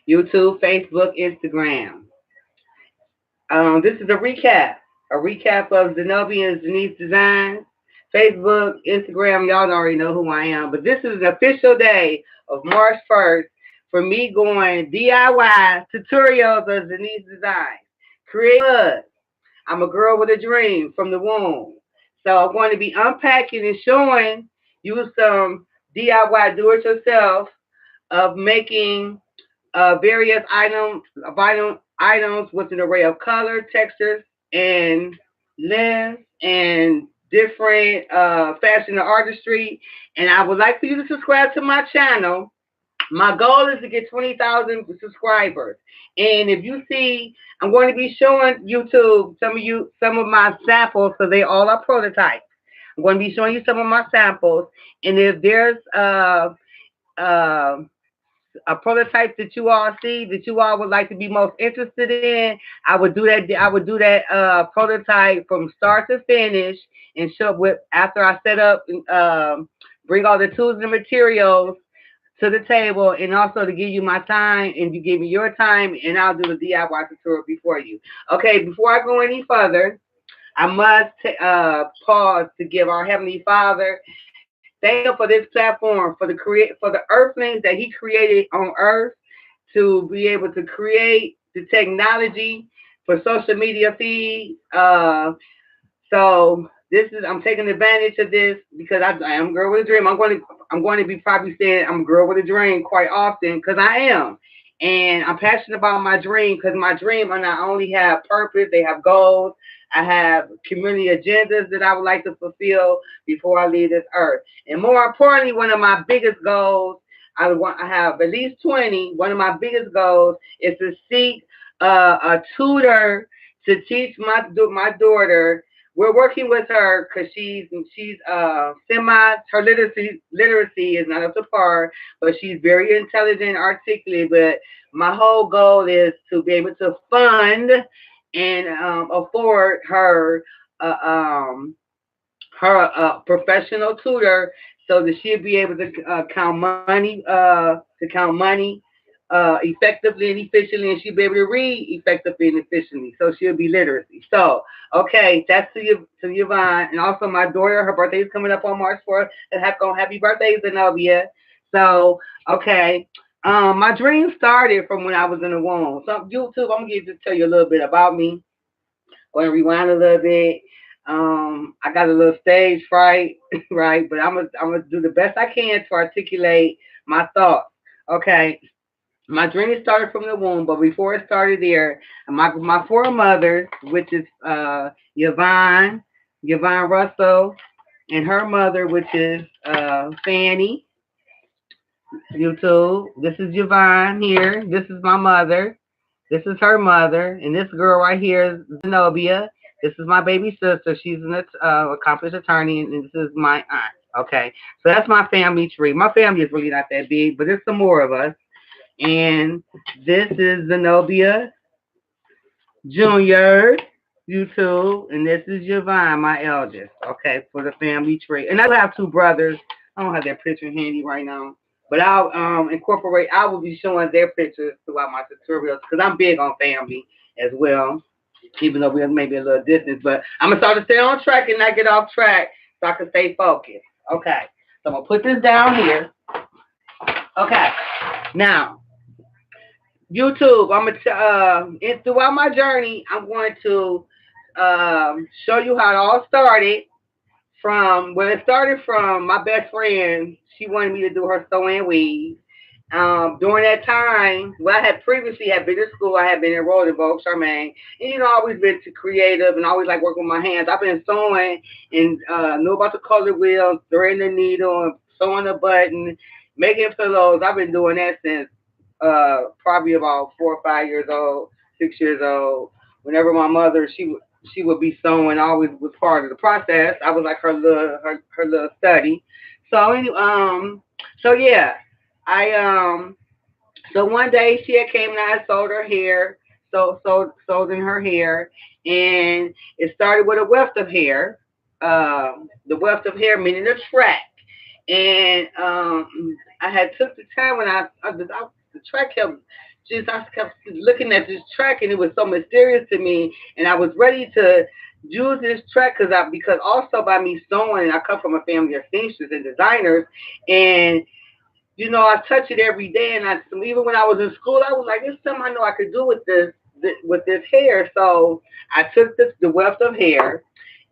YouTube, Facebook, Instagram. This is a recap of Zenobia and Denise Designs. Facebook, Instagram, y'all already know who I am. But this is an official day of March 1st for me going DIY tutorials of Denise Designs. Create buzz. I'm a girl with a dream from the womb. So I'm going to be unpacking and showing you some DIY do-it-yourself of making various items with an array of color, textures, and lengths and different fashion and artistry. And I would like for you to subscribe to my channel. My goal is to get 20,000 subscribers. And if you see, I'm going to be showing YouTube some of my samples because they all are prototypes. I'm going to be showing you some of my samples. And if there's uh, a prototype that you all see that you all would like to be most interested in, I would do that. I would do that prototype from start to finish and show with after I set up, bring all the tools and materials to the table, and also to give you my time, and you give me your time, and I'll do the DIY tutorial before you. Okay, before I go any further, I must pause to give our Heavenly Father thank Him for this platform, for the earthlings that He created on Earth to be able to create the technology for social media feeds. So this is I'm taking advantage of this because I am a girl with a dream. I'm going to be probably saying I'm a girl with a dream quite often because I am. And I'm passionate about my dream because my dream I not only have purpose, they have goals. I have community agendas that I would like to fulfill before I leave this earth. And more importantly, one of my biggest goals, I have at least 20. One of my biggest goals is to seek a tutor to teach my daughter. We're working with her because she's semi her literacy is not up to par, but she's very intelligent, articulate. But my whole goal is to be able to fund and afford uh, um, her professional tutor so that she'll be able to count money effectively and efficiently, and she'll be able to read effectively and efficiently. So she'll be literacy. So okay, that's to Yvonne, and also my daughter. Her birthday is coming up on March 4th. And happy birthday, Zenobia. So okay. My dream started from when I was in the womb. So YouTube, I'm gonna just tell you a little bit about me. Going to rewind a little bit. I got a little stage fright, right? But I'm gonna do the best I can to articulate my thoughts. Okay, my journey started from the womb, but before it started there, my four mothers, which is Yvonne Russell, and her mother, which is Fanny. YouTube. This is Yvonne here. This is my mother. This is her mother, and this girl right here is Zenobia. This is my baby sister. She's an accomplished attorney, and this is my aunt. Okay, so that's my family tree. My family is really not that big, but there's some more of us. And this is Zenobia Junior, YouTube, and this is Javon, my eldest. Okay, for the family tree. And I do have two brothers. I don't have their picture handy right now, but I'll incorporate. I will be showing their pictures throughout my tutorials because I'm big on family as well. Even though we're maybe a little distance, but I'm gonna start to stay on track and not get off track so I can stay focused. Okay, so I'm gonna put this down here. Okay, now YouTube. Throughout my journey, I'm going to show you how it all started. From when it started from my best friend, she wanted me to do her sew and weave. During that time, well, I had previously had been to school. I had been enrolled in Vogue Charmaine, and always been too creative and always like working with my hands. I've been sewing and know about the color wheel, threading the needle, and sewing a button, making pillows. I've been doing that since probably about 4 or 5 years old, 6 years old. Whenever my mother she would be sewing, always was part of the process. I was like her little study. So anyway, so yeah, I so one day she had came and I sewed her hair, sewed in her hair, and it started with a weft of hair. The weft of hair meaning a track, and I had took the time when the track kept just I kept looking at this track, and it was so mysterious to me, and I was ready to use this track because also by me sewing, I come from a family of seamsters and designers, and I touch it every day, and even when I was in school, I was like, "There's something I know I could do with this hair." So I took the weft of hair,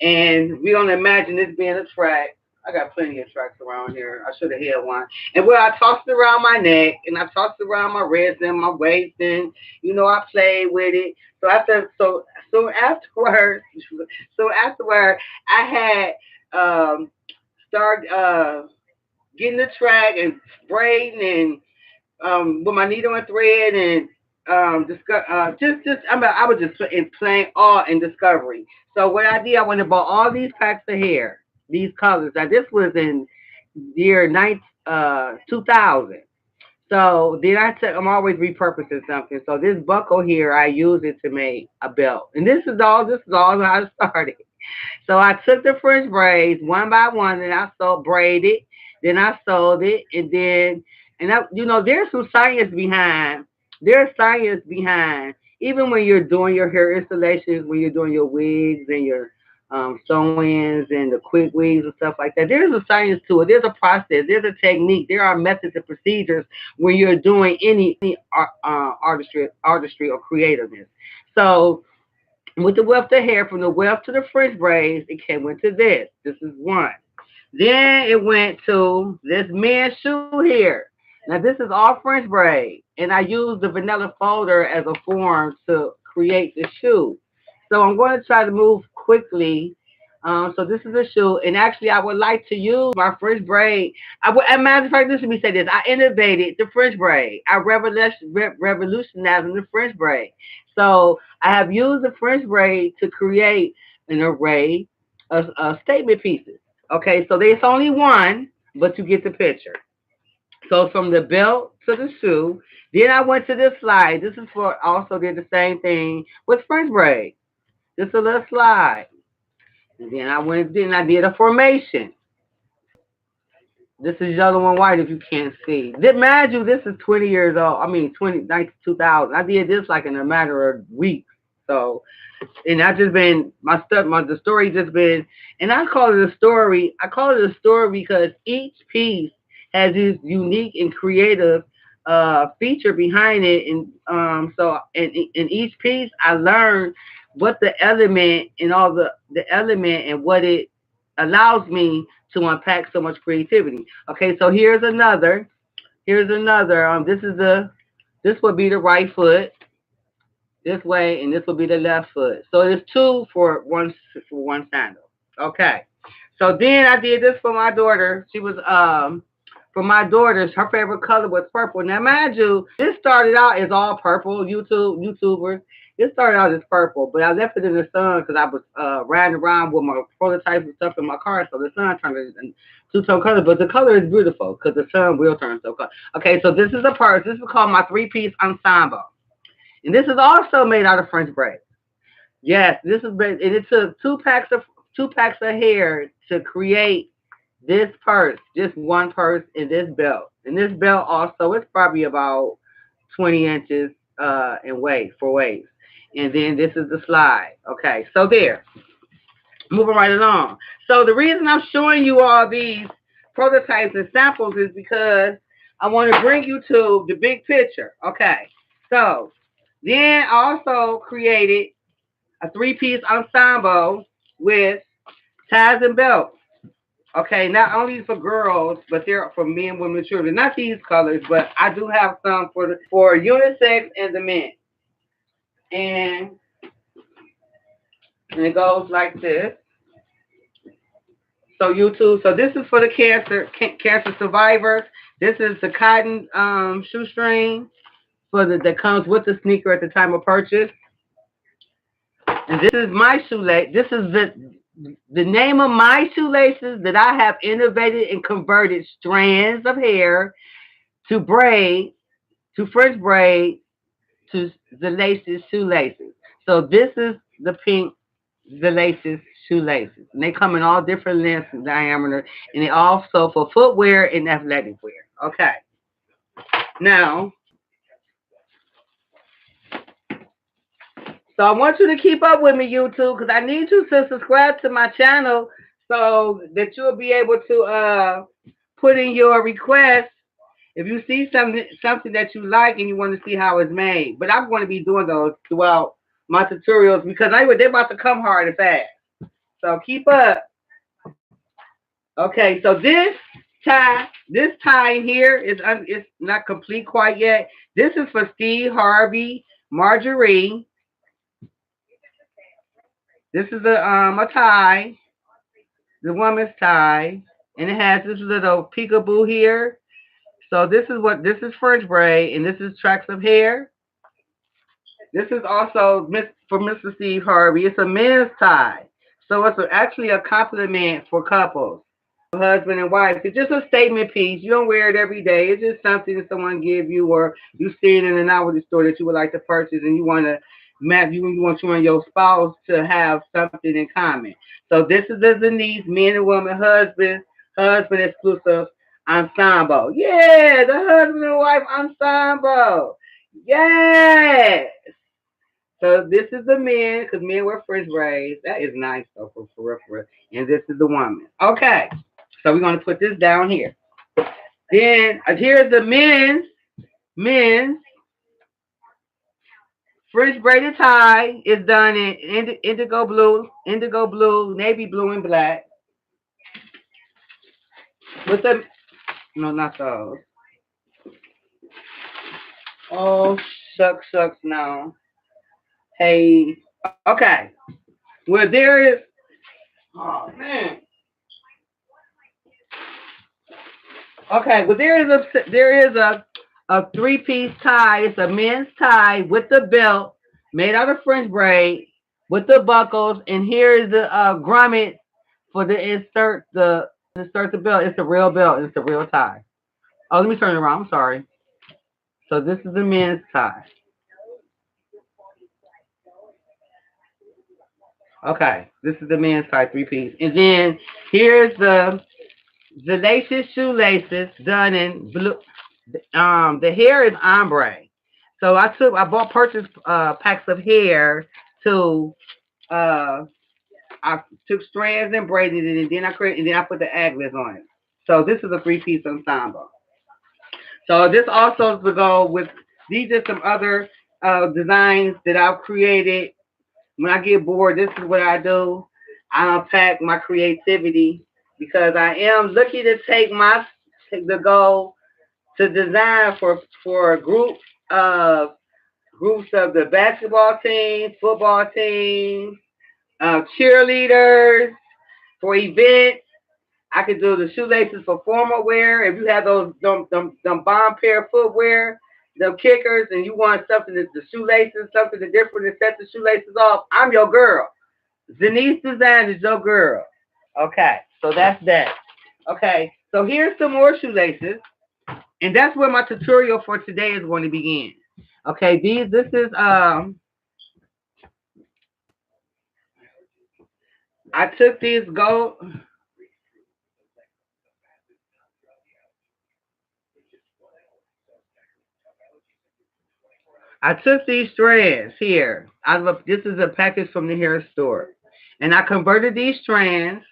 and we don't imagine this being a track. I got plenty of tracks around here. I should have had one. And I tossed it around my neck, and I tossed it around my wrist and my waist, and I played with it. So afterwards, I had started getting the track and braiding and with my needle and thread and I was just in plain awe and discovery. So what I did, I went and bought all these packs of hair, these colors. Now this was in year 2000. So then I'm always repurposing something. So this buckle here, I use it to make a belt. And this is all how it started. So I took the French braids one by one, and I braided, then I sewed it, there's some science behind. There's science behind even when you're doing your hair installations, when you're doing your wigs and your sew-ins and the quick wigs and stuff like that. There's a science to it. There's a process. There's a technique. There are methods and procedures when you're doing any artistry or creativeness. So with the weft of hair, from the weft to the French braids, it came into this. This is one. Then it went to this men's shoe here. Now this is all French braid, and I used the vanilla folder as a form to create the shoe. So I'm going to try to move quickly. So this is a shoe, and actually I would like to use my French braid. As a matter of fact, let me say this: I innovated the French braid. I revolutionized the French braid. So I have used the French braid to create an array of statement pieces. Okay, so there's only one, but you get the picture. So from the belt to the shoe, then I went to this slide. This is for also did the same thing with French braid. Just a little slide. And then I did a formation. This is yellow and white if you can't see. Mind you, this is 20 years old. I mean, 2000. I did this like in a matter of weeks. So, and I just been, the story just been, and I call it a story. I call it a story because each piece has this unique and creative feature behind it. And so in each piece, I learned what the element and all the element and what it allows me to unpack so much creativity. Okay, so here's another. Here's another. This would be the right foot this way, and this will be the left foot. So there's two for one sandal. Okay. So then I did this for my daughter. She was for my daughter. Her favorite color was purple. Now, mind you, this started out as all purple. YouTubers. It started out as purple, but I left it in the sun because I was riding around with my prototypes and stuff in my car. So the sun turned it in two-tone color, but the color is beautiful because the sun will turn so color. Okay, so this is a purse. This is called my three-piece ensemble. And this is also made out of French braid. Yes, this is and it took two packs of hair to create this purse, just one purse and this belt. And this belt also is probably about 20 inches in waist. And then this is the slide. Okay, so there. Moving right along. So the reason I'm showing you all these prototypes and samples is because I want to bring you to the big picture. Okay. So then I also created a three-piece ensemble with ties and belts. Okay, not only for girls, but they're for men, women, and children. Not these colors, but I do have some for unisex and the men. And, and it goes like this. So YouTube. So this is for the cancer survivors. This is the cotton shoestring that comes with the sneaker at the time of purchase. And this is my shoelace. This is the name of my shoelaces that I have innovated and converted strands of hair to braid, to French braid, to the laces shoelaces. So this is the pink the laces shoelaces. And they come in all different lengths and diameter, and they also for footwear and athletic wear. Okay. Now, So I want you to keep up with me, YouTube, because I need you to subscribe to my channel so that you'll be able to put in your request if you see something that you like and you want to see how it's made. But I'm going to be doing those throughout my tutorials because they're about to come hard and fast. So keep up. Okay, so this tie here is it's not complete quite yet. This is for Steve Harvey, Marjorie. This is a tie, the woman's tie, and it has this little peekaboo here. So this is French braid, and this is tracks of hair. This is also for Mr. Steve Harvey. It's a men's tie, so it's actually a compliment for couples, husband and wife. It's just a statement piece. You don't wear it every day. It's just something that someone give you, or you see it in an novelty store that you would like to purchase, and you want to match. You want you and your spouse to have something in common. So this is the Denise man and woman husband exclusive ensemble. Yeah, the husband and wife ensemble. Yeah. So this is the men, because men wear French braids. That is nice though, for real. And this is the woman. Okay. So we're gonna put this down here. Then here's the men's French braided tie is done in indigo blue, navy blue, and black. With the no, not those. Oh, shucks, no. Hey, okay. Well, there is. Oh man. Okay, well there is a three-piece tie. It's a men's tie with the belt made out of French braid with the buckles, and here is the grommet for the insert the belt. It's a real belt. It's a real tie. Oh, let me turn it around. I'm sorry. So this is the men's tie. Okay, this is the men's tie three-piece, and then here's the shoelaces done in blue. The hair is ombre. So purchased packs of hair to uh I took strands and braided it, and then I put the aglets on it. So this is a three-piece ensemble. So this also to go with these are some other designs that I've created. When I get bored, this is what I do. I unpack my creativity because I am looking to take the goal to design for of groups of the basketball teams, football teams, cheerleaders, for events. I could do the shoelaces for formal wear. If you have them bomb pair of footwear, them kickers, and you want something that the shoelaces, something different to set the shoelaces off, I'm your girl. Denise Design is your girl. Okay, so that's that. Okay, so here's some more shoelaces. And that's where my tutorial for today is going to begin. Okay, this is I took these gold. I took these strands here. This is a package from the hair store, and I converted these strands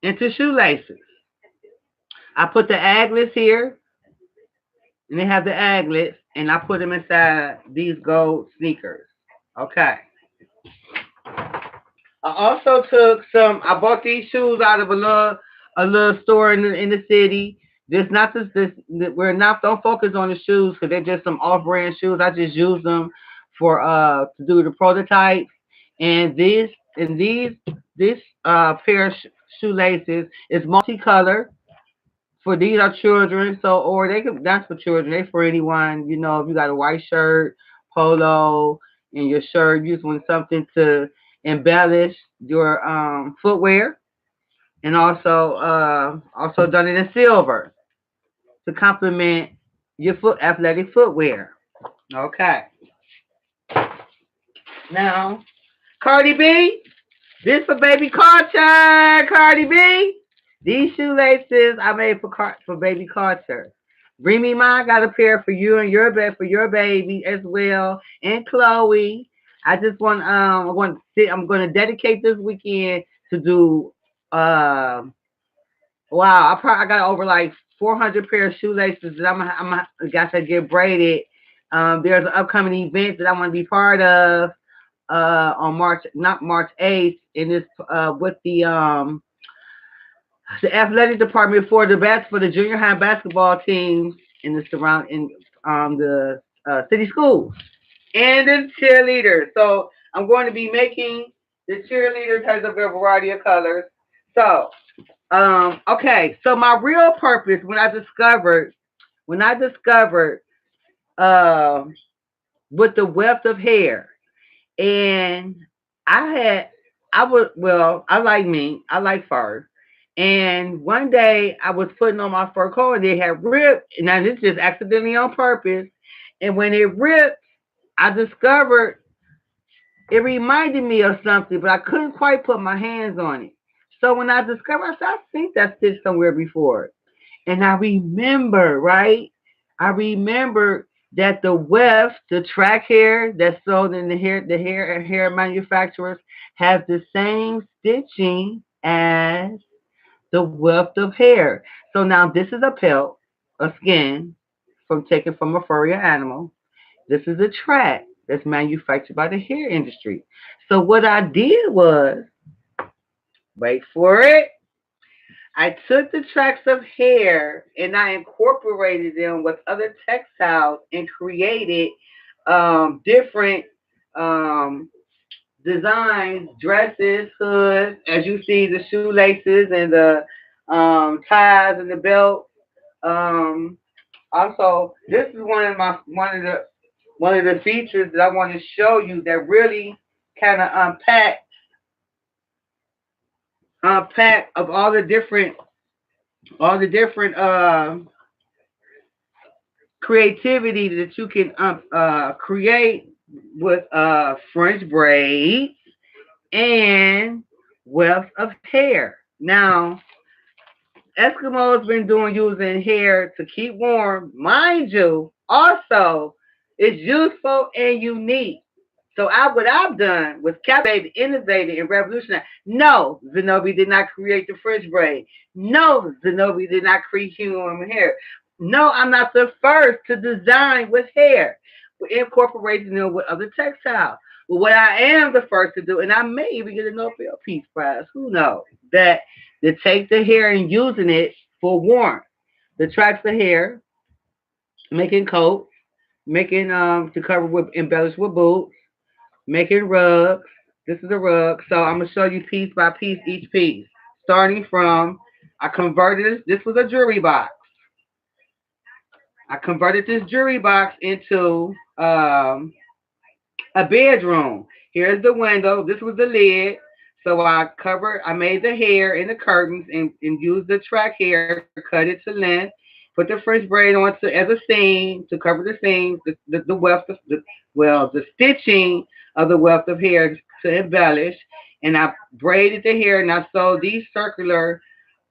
into shoelaces. I put the aglets here, and they have the aglets, and I put them inside these gold sneakers. Okay. I also took some. I bought these shoes out of a little store in the city. We're not don't focus on the shoes because they're just some off brand shoes. I just use them for to do the prototype. And this pair of shoelaces is multicolored. For these are children, so or they could that's for children. They for anyone. You know, if you got a white shirt, polo, and your shirt, you just want something to embellish your footwear, and also done it in silver to complement your athletic footwear. Okay. Now, Cardi B, this for baby culture. Cardi B, these shoelaces I made for baby culture. Bring me mine. Got a pair for you and your baby as well, and Chloe. I just want I'm going to dedicate this weekend to do wow, I got over like 400 pair of shoelaces that I'm got to get braided. There's an upcoming event that I want to be part of on March, not March 8th, and it's with the athletic department for the junior high basketball teams in the the city schools and the cheerleaders. So I'm going to be making the cheerleaders has a variety of colors. So okay, so my real purpose when I discovered uh, with the wealth of hair, and I had I was well, I like me, I like fur, and one day I was putting on my fur coat and it had ripped, and now this just accidentally on purpose, and when it ripped, I discovered it reminded me of something, but I couldn't quite put my hands on it. So when I discovered, I said, I think that stitched somewhere before. And I remember, right? I remember that the weft, the track hair that's sold in the hair manufacturers have the same stitching as the weft of hair. So now this is a pelt, a skin from taken from a furry animal. This is a track that's manufactured by the hair industry. So what I did was, wait for it, I took the tracks of hair and I incorporated them with other textiles and created different um, designs, dresses, hoods, as you see the shoelaces and the ties and the belt. Um, Also, this is one of the features that I want to show you that really kind of unpack of all the different creativity that you can create with French braids and wefts of hair. Now, Eskimos been doing using hair to keep warm, mind you. Also, it's useful and unique. So what I've done was captivated, innovated, and revolutionized. No, Zenobia did not create the French braid. No, Zenobia did not create human hair. No, I'm not the first to design with hair. We're incorporating it with other textiles. But what I am the first to do, and I may even get a Nobel Peace Prize, who knows, that to take the hair and using it for warmth. The tracks of hair, making coats, making to cover with embellished with boots, making rugs. This is a rug. So I'm gonna show you piece by piece each piece. Starting from I converted this was a jewelry box. I converted this jewelry box into a bedroom. Here's the window. This was the lid. So I made the hair and the curtains and used the track hair, cut it to length, put the French braid on as a seam to cover the seams, the weft of the stitching of the weft of hair to embellish. And I braided the hair and I sewed these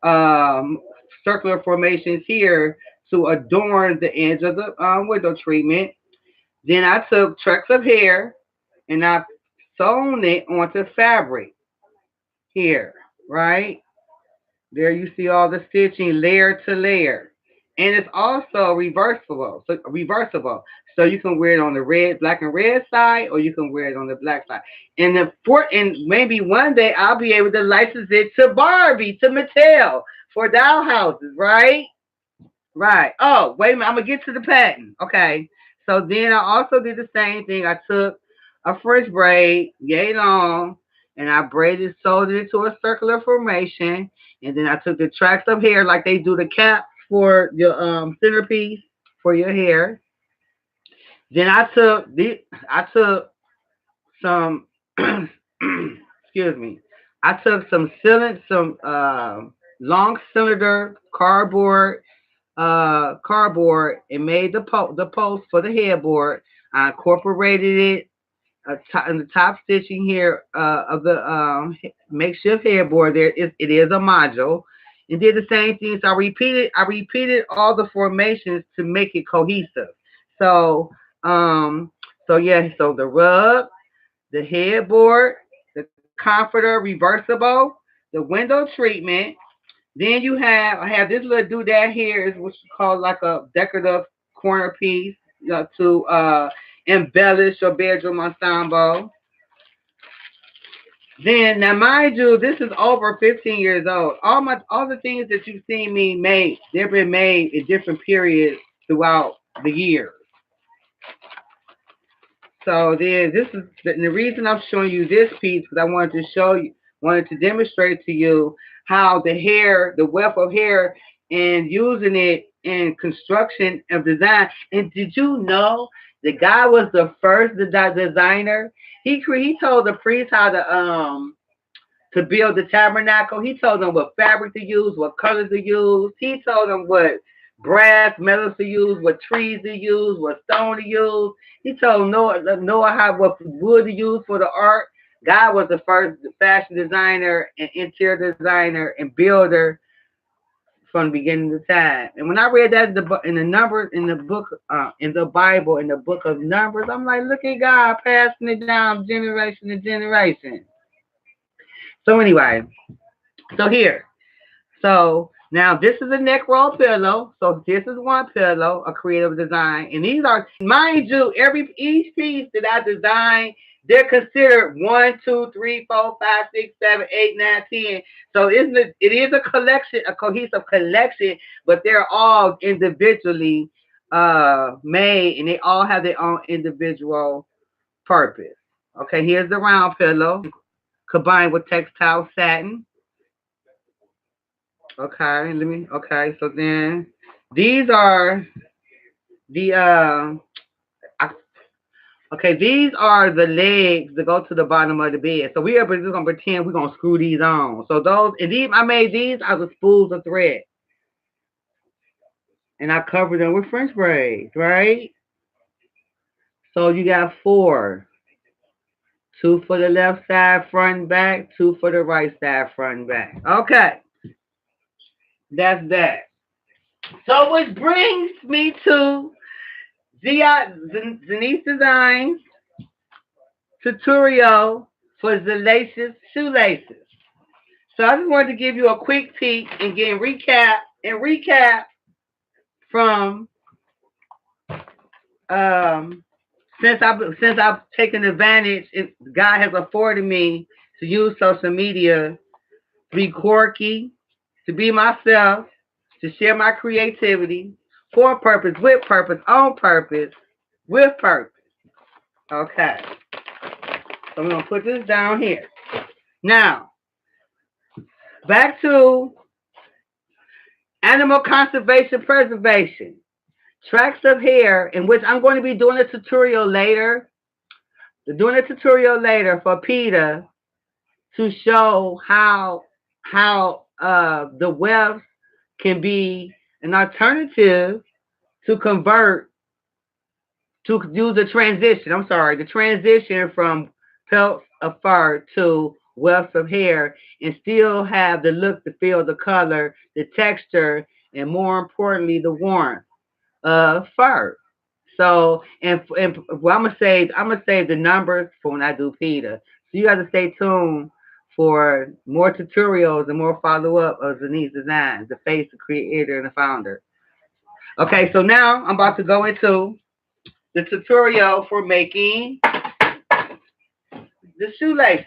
um, circular formations here to adorn the ends of the window treatment. Then I took tracks of hair and I sewn it onto fabric here, right? There you see all the stitching layer to layer. And it's also reversible. So you can wear it on the black and red side, or you can wear it on the black side. And maybe one day I'll be able to license it to Barbie, to Mattel for doll houses, right? Right. Oh, wait a minute. I'm gonna get to the patent. Okay. So then I also did the same thing. I took a French braid, yay long, and I sewed it into a circular formation. And then I took the tracks of hair like they do the cap for your centerpiece for your hair. Then I took some excuse me. I took some long cylinder cardboard and made the post for the headboard. I incorporated it in the top stitching here of the makeshift headboard. It is a module, and did the same thing. So I repeated all the formations to make it cohesive. So um so yeah, so the rug, the headboard, the comforter reversible, the window treatment. Then I have this little doodad here is what's called like a decorative corner piece, to embellish your bedroom ensemble. Then now mind you, this is over 15 years old. All the things that you've seen me make, they've been made in different periods throughout the years. So then this is the reason I'm showing you this piece because I wanted to demonstrate to you how the wealth of hair and using it in construction of design. And did you know the guy was the first designer? He told the priest how to build the tabernacle. He told them what fabric to use, what colors to use. He told them what brass, metals to use, what trees to use, what stone to use. He told Noah how what wood to use for the ark. God was the first fashion designer and interior designer and builder from the beginning of time. And when I read that in the numbers in the book in the Bible in the book of Numbers, I'm like, look at God passing it down generation to generation. So anyway, so here. So now this is a neck roll pillow. So this is one pillow, a creative design. And these are, mind you, each piece that I designed, they're considered 1, 2, 3, 4, 5, 6, 7, 8, 9, 10. So it is a collection, a cohesive collection, but they're all individually made and they all have their own individual purpose. Okay, here's the round pillow combined with textile satin. Okay, so then these are the okay, these are the legs that go to the bottom of the bed. So we are just gonna pretend we're gonna screw these on. So I made these out of spools of thread. And I covered them with French braids, right? So you got 4. 2 for the left side front and back, 2 for the right side front and back. Okay. That's that. So which brings me to Denise Designs tutorial for Shoelaces. So I just wanted to give you a quick peek and get recap from since I've taken advantage, God has afforded me to use social media to be quirky, to be myself, to share my creativity for purpose, with purpose, on purpose, with purpose. Okay. So I'm going to put this down here. Now, back to animal conservation preservation. Tracks of hair, in which I'm going to be doing a tutorial later. For PETA to show how the wefts can be an alternative to convert to do the transition. I'm sorry, the transition from pelts of fur to wefts of hair and still have the look, the feel, the color, the texture, and more importantly, the warmth of fur. So, well, I'm gonna save the numbers for when I do PETA. So you got to stay tuned for more tutorials and more follow up of Denise Designs, the face, the creator, and the founder. Okay, so now I'm about to go into the tutorial for making the shoelaces.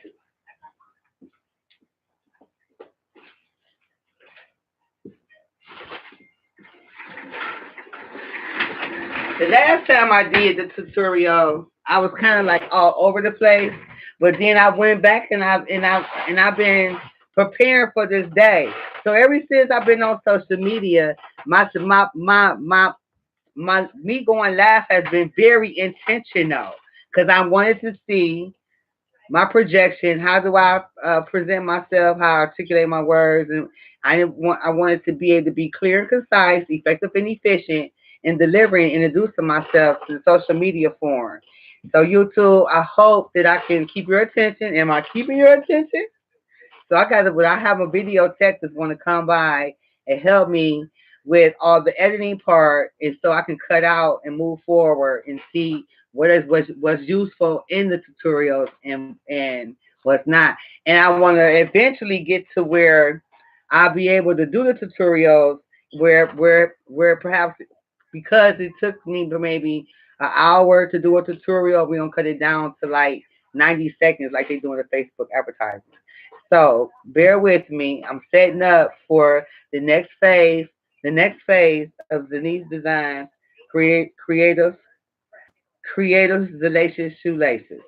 The last time I did the tutorial, I was kind of like all over the place, but then I went back and I've been preparing for this day. So ever since I've been on social media, my me going live has been very intentional because I wanted to see my projection. How do I present myself? How I articulate my words? And I wanted to be able to be clear and concise, effective and efficient in delivering and introducing myself to the social media forum. So YouTube, I hope that I can keep your attention. Am I keeping your attention? So I have a video tech that's going to come by and help me with all the editing part, and so I can cut out and move forward and see what's useful in the tutorials and what's not. And I want to eventually get to where I'll be able to do the tutorials where perhaps because it took me maybe an hour to do a tutorial, we don't cut it down to like 90 seconds like they do in the Facebook advertisement. So bear with me. I'm setting up for the next phase, of Denise Designs creative Shoelaces shoelaces.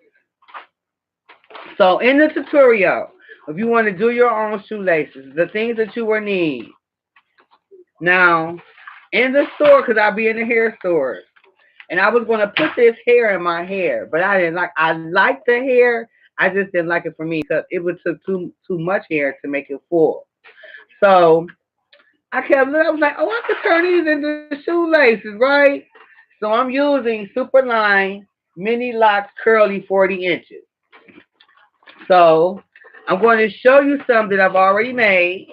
So in the tutorial, if you want to do your own shoelaces, the things that you will need. Now, in the store, because I'll be in the hair store, and I was going to put this hair in my hair, but I liked the hair, I just didn't like it for me because it would took too much hair to make it full. So I kept looking, I was like, oh, I could turn these into shoelaces, right? So I'm using Superline Mini Locks Curly 40 inches. So I'm going to show you some that I've already made.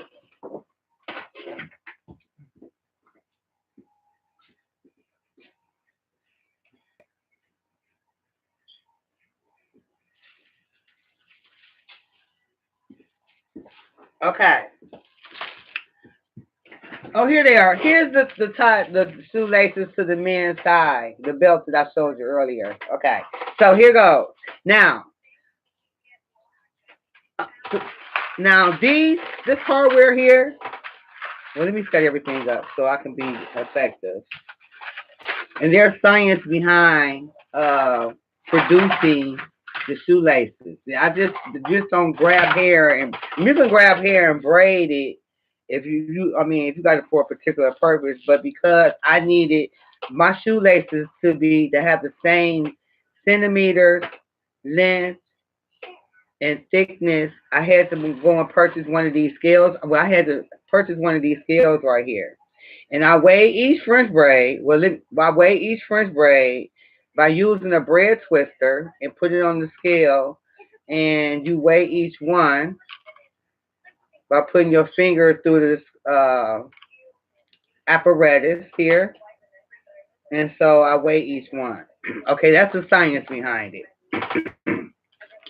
Okay. Oh, here they are. Here's the shoelaces to the men's side, the belt that I showed you earlier. Okay. So here goes. Now, uh, now this hardware here. Well, let me set everything up so I can be effective. And there's science behind producing the shoelaces. I just don't grab hair and you can grab hair and braid it if you got it for a particular purpose. But because I needed my shoelaces to have the same centimeters, length, and thickness, I had to go and purchase one of these scales. Well, I had to purchase one of these scales right here. And I weigh each French braid. I weigh each French braid by using a bread twister and put it on the scale. And you weigh each one by putting your finger through this apparatus here. And so I weigh each one. Okay, that's the science behind it.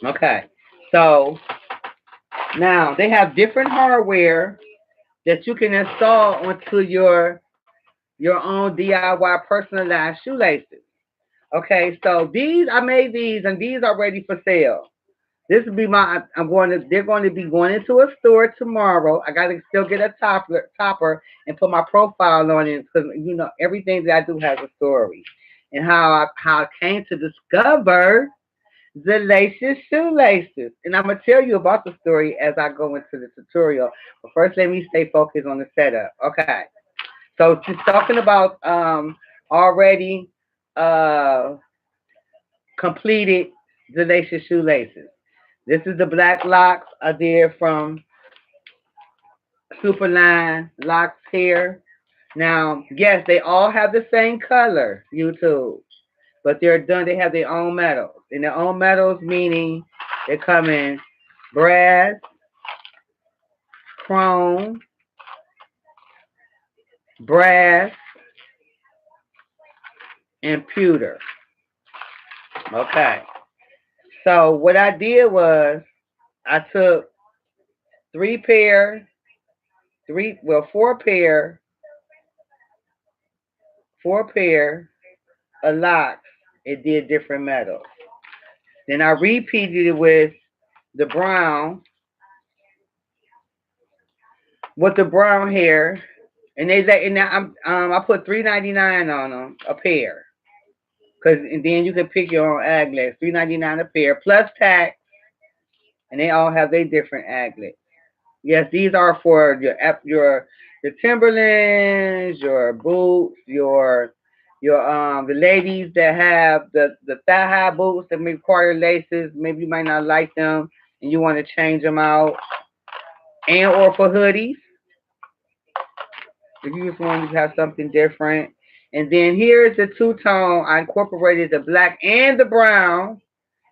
Okay, so now they have different hardware that you can install onto your own DIY personalized shoelaces. Okay, so I made these and these are ready for sale. This will be they're going to be going into a store tomorrow. I got to still get a topper and put my profile on it because, everything that I do has a story. And how I came to discover the laces shoelaces. And I'm going to tell you about the story as I go into the tutorial. But first, let me stay focused on the setup. Okay. So just talking about already uh, completed the laces shoelaces. This is the black locks I did from Superline Locks here. Now, yes, they all have the same color, YouTube, but they have their own metals. And their own metals meaning they come in brass, chrome, brass, and pewter. Okay. So what I did was I took three pair, four pair, of locks. It did different metals. Then I repeated it the brown, with the brown hair, and I put $3.99 on them a pair, and then you can pick your own aglets. $3.99 a pair plus tax, and they all have their different aglets. Yes, these are for your Timberlands, your boots, your the ladies that have the thigh high boots that may require laces. Maybe you might not like them and you want to change them out, and or for hoodies if you just want to have something different. And then here's the two tone. I incorporated the black and the brown,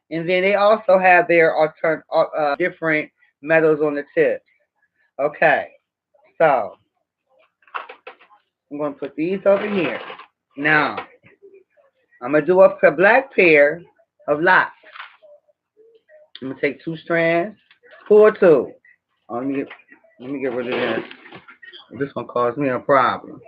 and then they also have their different metals on the tip. Okay, so I'm going to put these over here. Now, I'm gonna do a black pair of locks. I'm gonna take 2 strands, pull two. Oh, let me get rid of this. This gonna cause me a problem.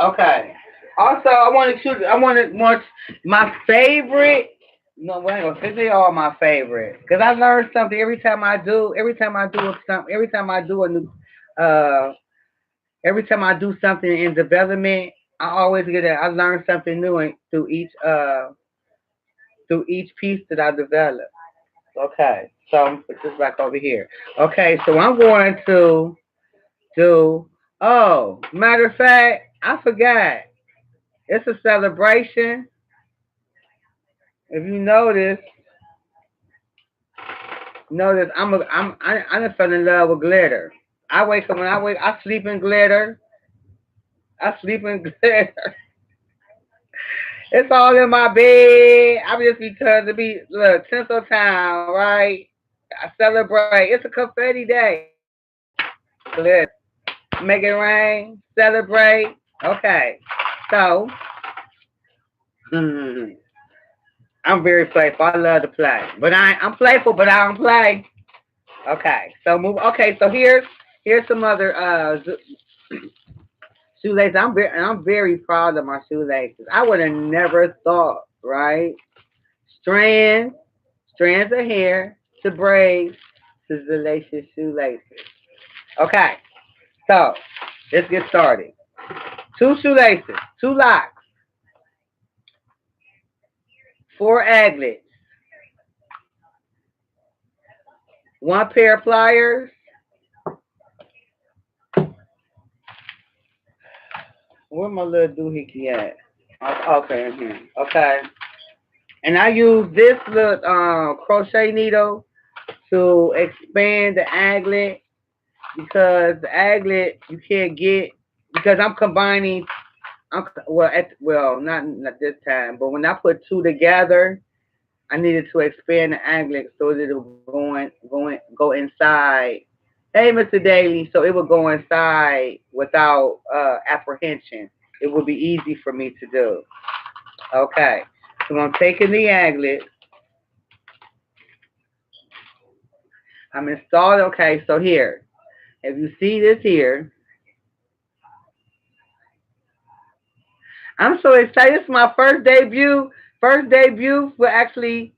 Okay. Also, I wanted my favorite. No, wait, ain't gonna say they all my favorite because I learn something every time I do. Every time I do a new, uh, every time I do something in development, I always get it. I learn something new through each piece that I develop. Okay, so I'm gonna put this back over here. Okay, so I'm going to do. Oh, matter of fact, I forgot. It's a celebration. If you notice I done fell in love with glitter. I wake up when I wake I sleep in glitter. I sleep in glitter. It's all in my bed. I just be trying to be look, tinsel time, right? I celebrate. It's a confetti day. Glitter. Make it rain. Celebrate. Okay. So I'm very playful. I love to play. I'm playful, but I don't play. Okay. So move okay, so here's some other shoelaces. I'm very proud of my shoelaces. I would have never thought, right? Strands, strands of hair to braids to the laces shoelaces. Okay, so let's get started. 2 shoelaces, 2 locks, 4 aglets, 1 pair of pliers. Where my little doohickey at? Okay, in here. Okay, and I use this little crochet needle to expand the aglet because the aglet you can't get because I'm combining. Not this time, but when I put two together, I needed to expand the aglet so that it would go inside. Hey, Mr. Daly, so it would go inside without apprehension. It would be easy for me to do. Okay, so I'm taking the aglet. I'm installed. Okay, so here, if you see this here, I'm so excited. It's my first debut. First debut for actually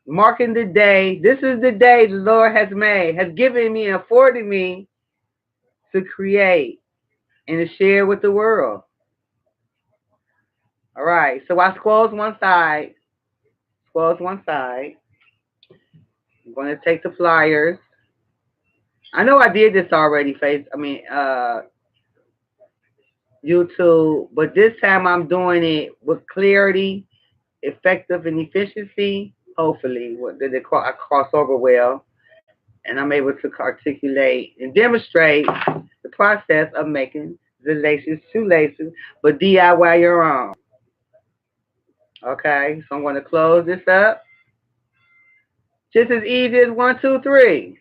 marking the day. This is the day the Lord has made, has given me and afforded me to create and to share with the world. All right. So I squoze one side. Squoze one side. I'm going to take the pliers. I know I did this already, YouTube, but this time I'm doing it with clarity, effective, and efficiency. Hopefully, I cross over well, and I'm able to articulate and demonstrate the process of making the laces, shoelaces, but DIY your own. Okay, so I'm going to close this up. Just as easy as 1, 2, 3.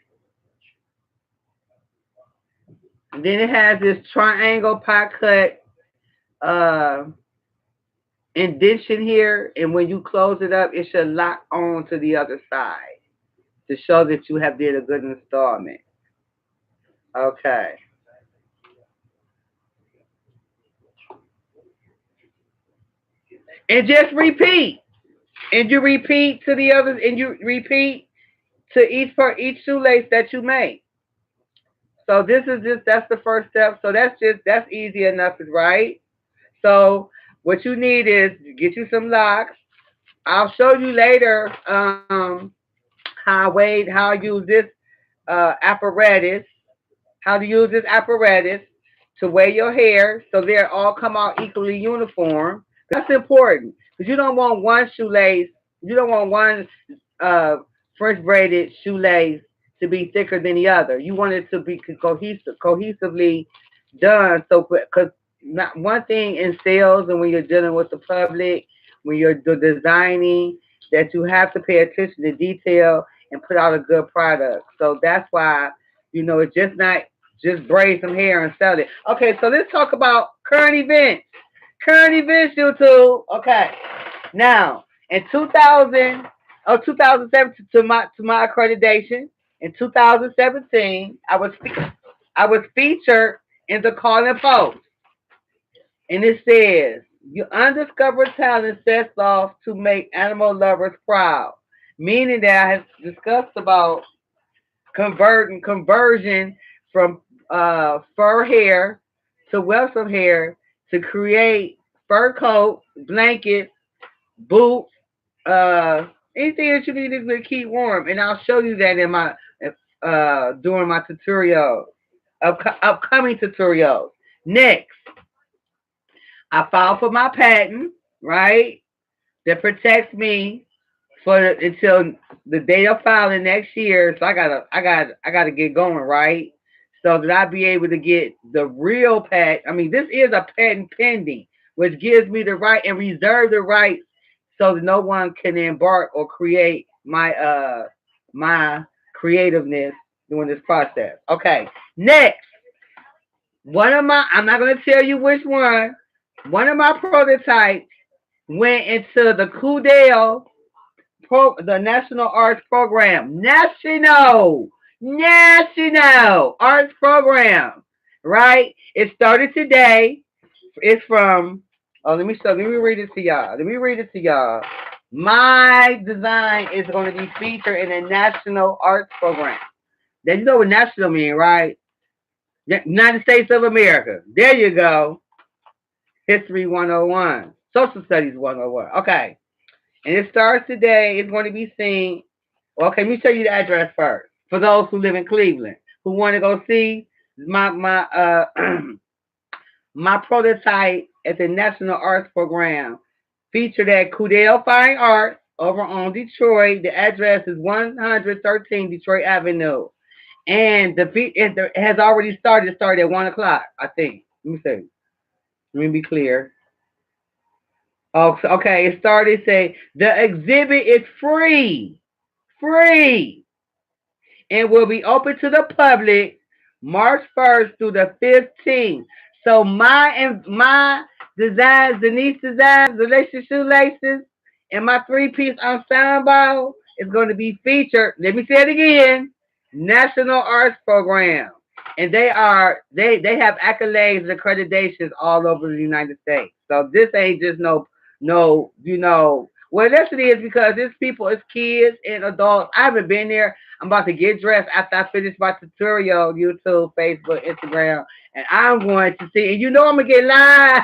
And then it has this triangle pot cut uh, indentation here, and when you close it up, it should lock on to the other side to show that you have did a good installment. Okay. And just repeat. And you repeat to the others, and you repeat to each shoelace that you make. So that's the first step. So that's easy enough, right? So what you need is get you some locks. I'll show you later how I use this apparatus, how to use this apparatus to weigh your hair so they all come out equally uniform. That's important because you don't want one shoelace, you don't want one uh, French braided shoelace to be thicker than the other. You want it to be cohesively done. So because not one thing in sales and when you're dealing with the public, when you're designing, that you have to pay attention to detail and put out a good product. So that's why, it's just not just braid some hair and sell it. Okay, so let's talk about current events. Current events, YouTube. Okay. Now, in 2007 to my accreditation, in 2017, I was featured in the Calling Post, and it says, "You undiscovered talent sets off to make animal lovers proud," meaning that I have discussed about conversion from fur hair to wefts hair to create fur coats, blankets, boots, uh, anything that you need to keep warm. And I'll show you that in my during my tutorial, upcoming tutorials. Next, I filed for my patent, right? That protects me until the day of filing next year. So I gotta get going, right? So that I be able to get the real patent. I mean, this is a patent pending, which gives me the right and reserve the right so that no one can embark or create my creativeness during this process. Okay. Next, I'm not gonna tell you which one of my prototypes went into the Kudale the National Arts Program. National Arts Program. Right? It started today. It's from let me read it to y'all. Let me read it to y'all. My design is going to be featured in the National Arts Program. Then you know what national mean, right? United States of America. There you go. History 101. Social Studies 101. Okay. And it starts today. It's going to be seen. Okay, let me show you the address first. For those who live in Cleveland, who want to go see my my prototype at the National Arts Program, featured at Kudale Fine Arts over on Detroit. The address is 113 Detroit Avenue. And it has already started. It started at 1 o'clock, I think. Let me see. Let me be clear. Oh, okay. It started say the exhibit is free, and will be open to the public March 1st through the 15th. So my designs, Denise designs, the laces, shoelaces, and my three-piece ensemble is going to be featured. Let me say it again: National Arts Program, and they have accolades and accreditations all over the United States. So this ain't just no. Well, that's it is because it's people, it's kids and adults. I haven't been there. I'm about to get dressed after I finish my tutorial, YouTube, Facebook, Instagram, and I'm going to see. And I'm gonna get live.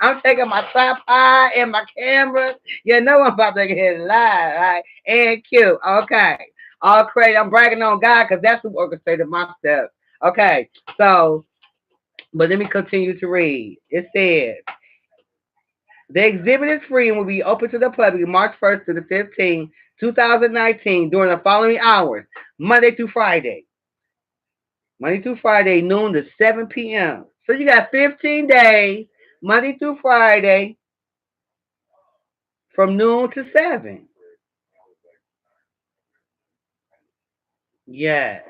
I'm taking my tripod and my camera. I'm about to get live, right? And cute. Okay. All credit. I'm bragging on God because that's who orchestrated my steps. Okay. So, but let me continue to read. It says, the exhibit is free and will be open to the public March 1st to the 15th, 2019, during the following hours, Monday through Friday. Monday through Friday, noon to 7 p.m. So you got 15 days, Monday through Friday, from noon to 7. Yes.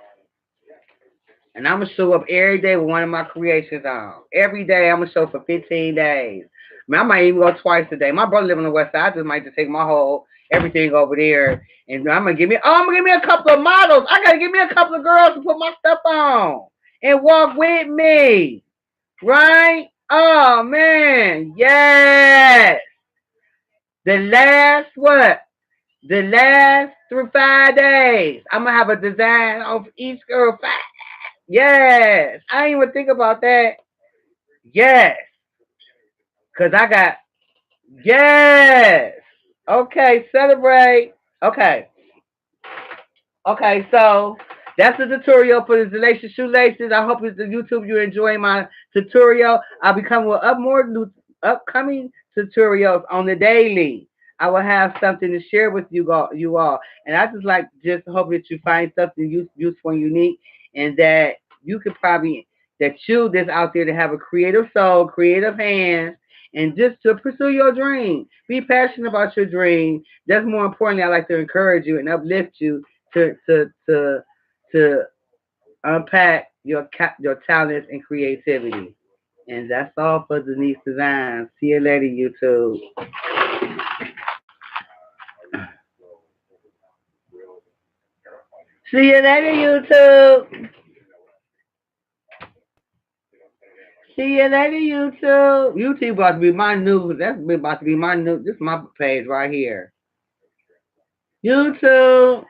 And I'm going to show up every day with one of my creations on. Every day I'm going to show for 15 days. I might even go twice a day. My brother lives on the west side. I just might just take my whole everything over there, and I'm gonna give me a couple of models. I gotta give me a couple of girls to put my stuff on and walk with me, right? Oh man, yes. The last what? The last through 5 days, I'm gonna have a design of each girl. Yes, I didn't even think about that. Yes, cause I got yes. Okay, celebrate. Okay. Okay, so that's the tutorial for the Shoelaces Shoelaces. I hope it's the YouTube you're enjoying my tutorial. I'll be coming with upcoming tutorials on the daily. I will have something to share with you all. And I just hope that you find something useful and unique, and that you could probably that you that's out there to have a creative soul, creative hands, and just to pursue your dream. Be passionate about your dream. That's more importantly, I like to encourage you and uplift you to unpack your talents and creativity. And that's all for Denise Designs. See you later, YouTube. See you later, YouTube. See you later, YouTube. YouTube about to be my new. That's about to be my new. This is my page right here. YouTube.